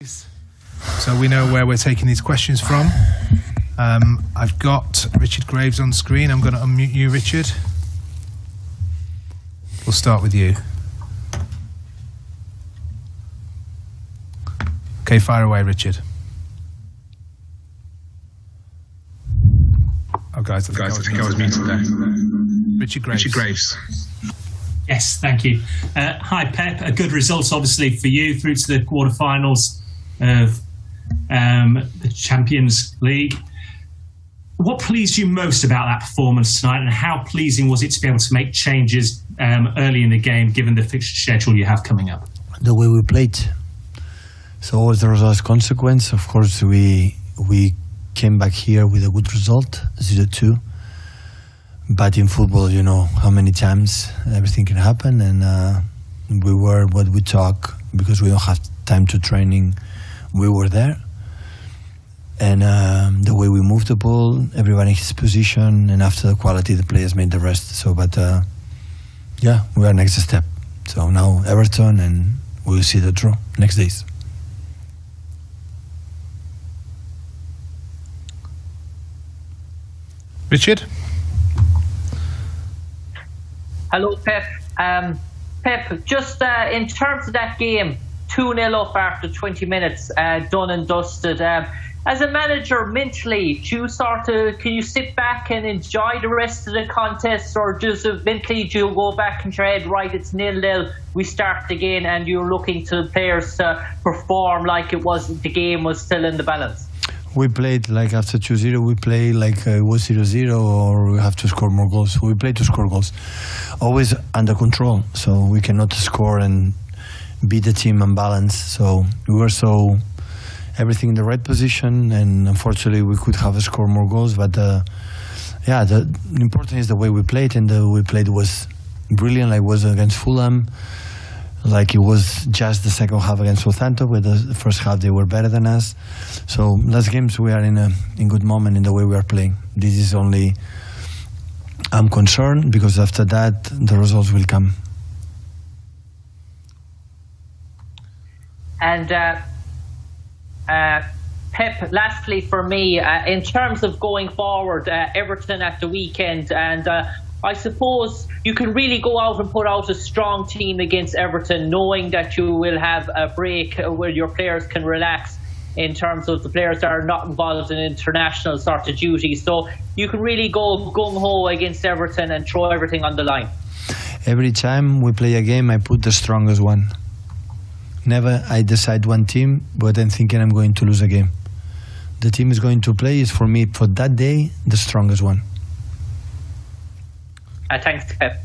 So we know where we're taking these questions from. I've got Richard Graves on screen. I'm going to unmute you, Richard. We'll start with you. Okay, fire away, Richard. Oh, guys, I think I was muted there. Richard Graves. Yes, thank you. Hi, Pep. A good result, obviously, for you through to the quarterfinals of the Champions League. What pleased you most about that performance tonight, and how pleasing was it to be able to make changes early in the game, given the fixture schedule you have coming up? The way we played. So as the results consequence, of course, we came back here with a good result, 0-2. But in football, you know how many times everything can happen, and we were what we talk, because we don't have time to training. We were there, and the way we moved the ball, everybody in his position, and after the quality, the players made the rest. So, but yeah, we are next step. So now Everton, and we'll see the draw next days. Richard? Hello, Pep. Pep, just in terms of that game, 2-0 up after 20 minutes, done and dusted. As a manager, mentally, can you sit back and enjoy the rest of the contest, or just mentally do you go back in your head, right, it's 0-0, we start again, and you're looking to the players to perform like the game was still in the balance? We played like after 2-0, we play like it was 0-0, or we have to score more goals. We play to score goals. Always under control, so we cannot score and beat the team unbalanced. So we were everything in the right position, and unfortunately we could have scored more goals. But yeah, the important is the way we played, and the way we played was brilliant. Like it was against Fulham. Like it was just the second half against Southampton, where the first half they were better than us. So last games we are in good moment in the way we are playing. This is only I'm concerned, because after that the results will come. And Pep, lastly for me, in terms of going forward, Everton at the weekend, and I suppose you can really go out and put out a strong team against Everton, knowing that you will have a break where your players can relax in terms of the players that are not involved in international sort of duties. So you can really go gung-ho against Everton and throw everything on the line. Every time we play a game, I put the strongest one. Never I decide one team, but I'm thinking I'm going to lose a game. The team is going to play is, for me, for that day, the strongest one. Thanks, Pep.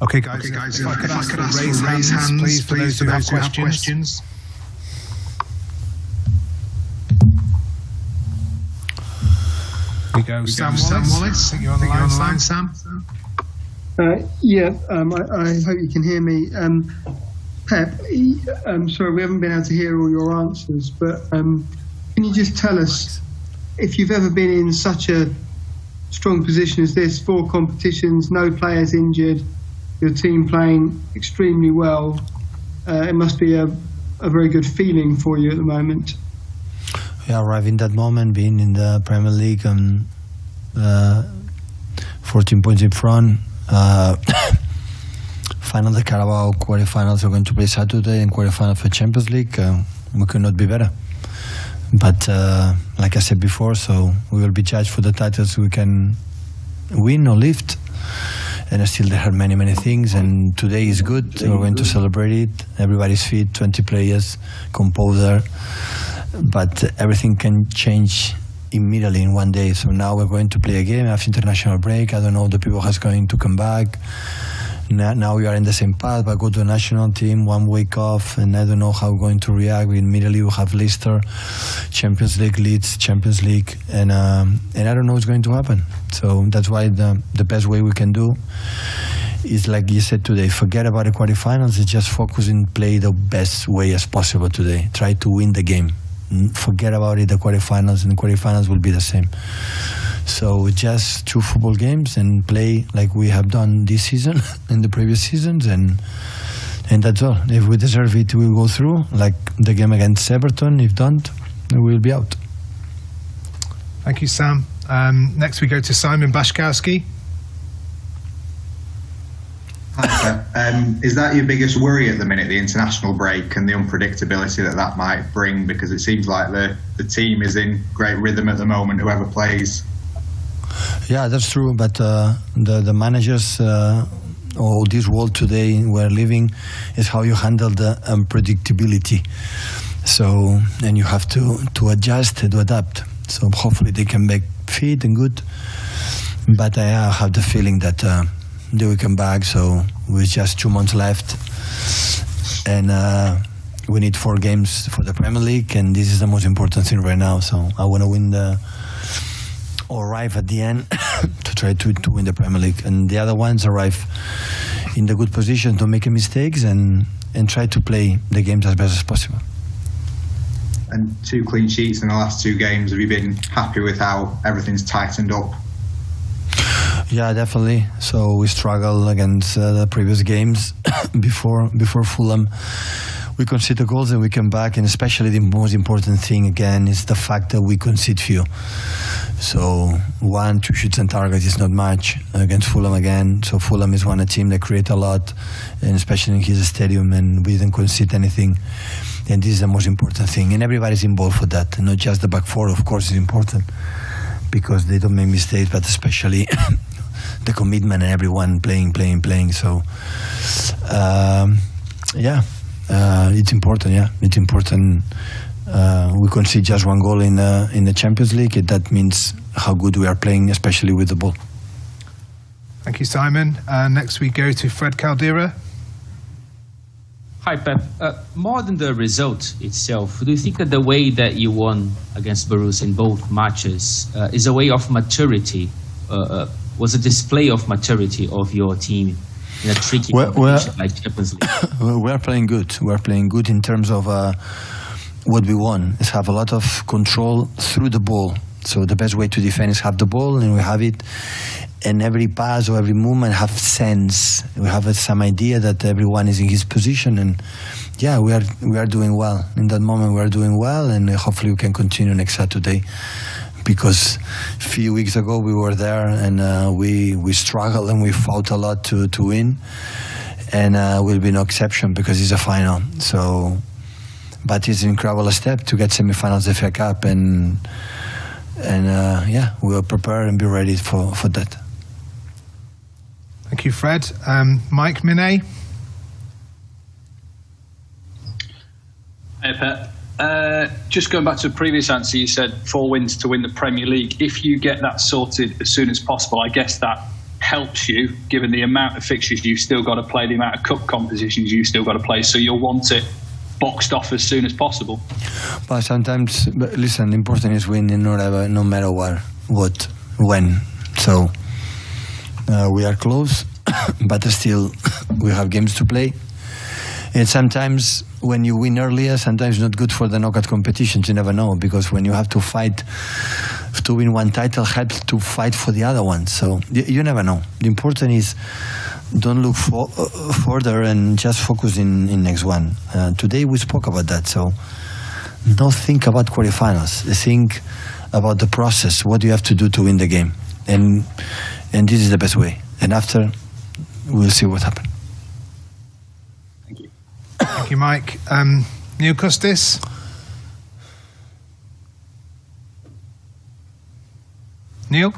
Okay, guys, if I could ask you to raise hands, please, for those who have questions. We go, Sam Wallace. I think you're on the line, Sam. Yeah, I hope you can hear me. Pep, I'm sorry we haven't been able to hear all your answers, but can you just tell us if you've ever been in such a strong position as this, 4 competitions, no players injured, your team playing extremely well, it must be a very good feeling for you at the moment. Yeah, arriving that moment, being in the Premier League and 14 points in front. Final the Carabao quarterfinals are going to play Saturday, and quarterfinal for Champions League. We could not be better. But like I said before, so we will be judged for the titles we can win or lift. And still there are many things, and today is good. We're going to celebrate it. Everybody's fit, 20 players, composer. But everything can change immediately in one day. So now we're going to play a game after international break. I don't know the people who's going to come back. Now we are in the same path, but go to a national team, 1 week off, and I don't know how we're going to react. Immediately we have Leicester, Champions League, Leeds, Champions League, and I don't know what's going to happen. So that's why the best way we can do is, like you said today, forget about the quarterfinals, just focus and play the best way as possible today. Try to win the game. forget about it, the quarterfinals, and the quarterfinals will be the same. So just 2 football games and play like we have done this season and the previous seasons, and that's all. If we deserve it, we will go through, like the game against Everton. If don't, we will be out. Thank you, Sam. Next we go to Simon Bashkowski. Hi, is that your biggest worry at the minute, the international break and the unpredictability that might bring? Because it seems like the team is in great rhythm at the moment, whoever plays. Yeah, that's true. But the managers or this world today we're living is how you handle the unpredictability. So then you have to adjust, to adapt. So hopefully they can make fit and good. But I have the feeling that they will come back. So with just 2 months left, and we need 4 games for the Premier League, and this is the most important thing right now. So I want to win or arrive at the end to try to win the Premier League, and the other ones arrive in the good position to make mistakes and try to play the games as best as possible. And 2 clean sheets in the last 2 games. Have you been happy with how everything's tightened up? Yeah, definitely. So we struggled against the previous games before Fulham. We concede the goals and we come back, and especially the most important thing again is the fact that we concede few. So 1, 2 shoots on target is not much against Fulham again. So Fulham is a team that create a lot, and especially in his stadium, and we didn't concede anything. And this is the most important thing, and everybody's involved for that, not just the back 4. Of course is important because they don't make mistakes, but especially the commitment and everyone playing. So it's important. Yeah, it's important. We concede just 1 goal in the Champions League. That means how good we are playing, especially with the ball. Thank you, Simon. Next we go to Fred Caldera. Hi, Pep. More than the result itself, do you think that the way that you won against Borussia in both matches is a way of maturity? Was a display of maturity of your team in a tricky competition like Champions League? We're playing good. We're playing good in terms of what we want is have a lot of control through the ball. So the best way to defend is have the ball, and we have it. And every pass or every movement have sense. We have some idea that everyone is in his position, and yeah, we are doing well. In that moment, we are doing well, and hopefully we can continue next Saturday. Because a few weeks ago we were there, and we struggled and we fought a lot to win, and will be no exception because it's a final. So, but it's an incredible step to get semi-finals of the FA Cup, and we will prepare and be ready for that. Thank you, Fred. Mike Minet. Hey, Pep. Just going back to a previous answer, you said 4 wins to win the Premier League. If you get that sorted as soon as possible, I guess that helps you, given the amount of fixtures you've still got to play, the amount of cup competitions you've still got to play, so you'll want it boxed off as soon as possible. But sometimes, listen, important is winning no matter what, when. So we are close, but still we have games to play. And sometimes when you win earlier, sometimes not good for the knockout competitions. You never know, because when you have to fight to win one title, helps to fight for the other one. So you never know. The important is don't look further and just focus in next one. Today we spoke about that. So don't think about quarterfinals. Think about the process. What do you have to do to win the game? And this is the best way. And after, we'll see what happens. Thank you, Mike. Neil Custis. Neil?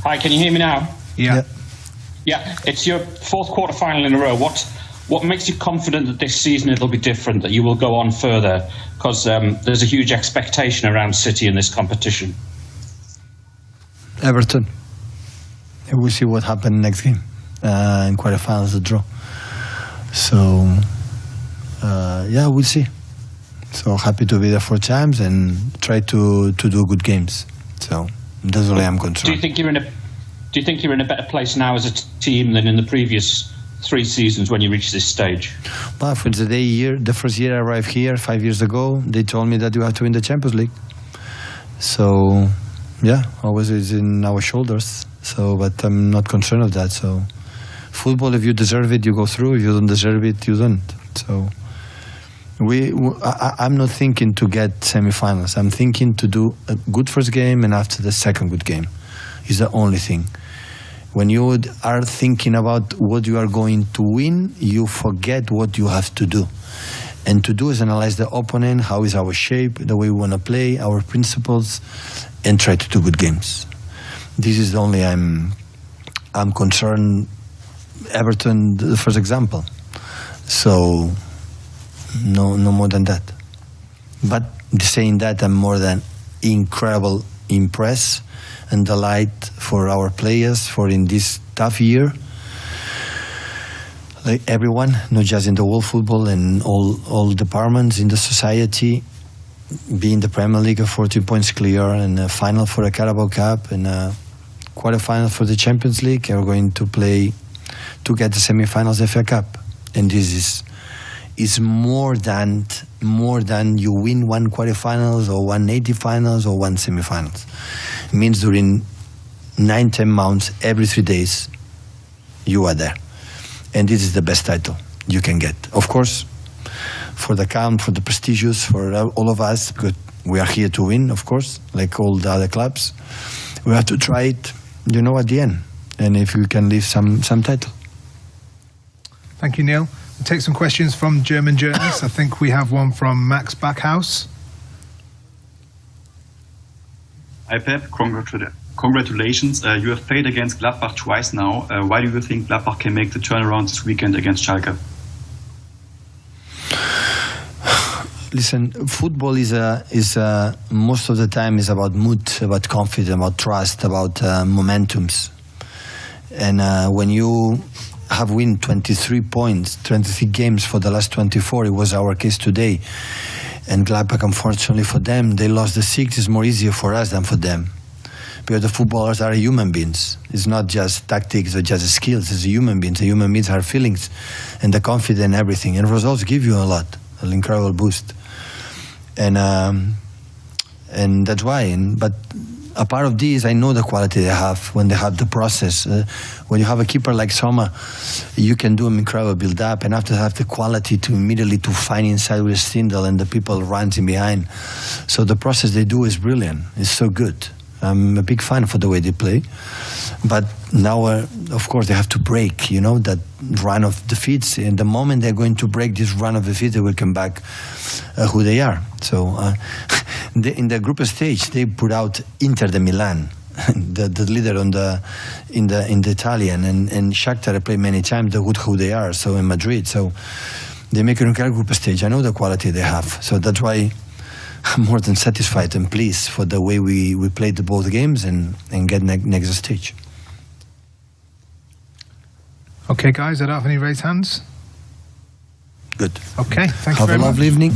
Hi, can you hear me now? Yeah. Yeah, it's your 4th quarter-final in a row. What makes you confident that this season it'll be different, that you will go on further? Because there's a huge expectation around City in this competition. Everton. We'll see what happens next game. In quarterfinals, a draw. So, we'll see. So happy to be there 4 times and try to do good games. So that's all I am concerned. Do you think you're in a better place now as a team than in the previous 3 seasons when you reach this stage? Well, for the first year I arrived here 5 years ago, they told me that you have to win the Champions League. So, yeah, always it's in our shoulders. So, but I'm not concerned of that. So, football, if you deserve it, you go through. If you don't deserve it, you don't. So, I'm not thinking to get semi-finals. I'm thinking to do a good first game and after the second good game. Is the only thing. When you are thinking about what you are going to win, you forget what you have to do. And to do is analyze the opponent, how is our shape, the way we want to play, our principles, and try to do good games. This is the only I'm concerned. Everton, the first example. So, no more than that. But saying that, I'm more than incredible impressed and delight for our players for in this tough year. Like everyone, not just in the world football and all departments in the society, be in the Premier League of 14 points clear and a final for the Carabao Cup and a quarterfinal for the Champions League. We're going to play to get the semi-finals FA Cup, and this is more than you win one quarterfinals or 180 finals or one semi-finals. It means during 9-10 months, every 3 days, you are there. And this is the best title you can get. Of course, for the count, for the prestigious, for all of us, because we are here to win, of course, like all the other clubs. We have to try it, at the end. And if we can leave some title. Thank you, Neil. We'll take some questions from German journalists. I think we have one from Max Backhaus. Hi, Pep. Congratulations. You have played against Gladbach twice now. Why do you think Gladbach can make the turnaround this weekend against Schalke? Listen, football is most of the time is about mood, about confidence, about trust, about momentums. And when you have won 23 points, 23 games for the last 24, it was our case today. And Gladbach, unfortunately for them, they lost the 6. It's more easier for us than for them. Because the footballers are human beings. It's not just tactics or just skills. It's human beings. The human beings have feelings and the confidence and everything. And results give you a lot, an incredible boost. And that's why. But a part of this, I know the quality they have when they have the process. When you have a keeper like Soma, you can do an incredible build-up, and after have the quality to immediately to find inside with Stindl and the people runs in behind. So the process they do is brilliant. It's so good. I'm a big fan for the way they play. But now, of course, they have to break, that run of defeats. And the moment they're going to break this run of defeats, they will come back who they are. So in the group stage, they put out Inter de Milan, the leader in the Italian, and Shakhtar played many times the good who they are. So in Madrid, so they make an incredible group stage. I know the quality they have. So that's why I'm more than satisfied and pleased for the way we played both games and get next stage. Okay, guys, I don't have any raised hands. Good. Okay, thank you Have very a much. lovely evening.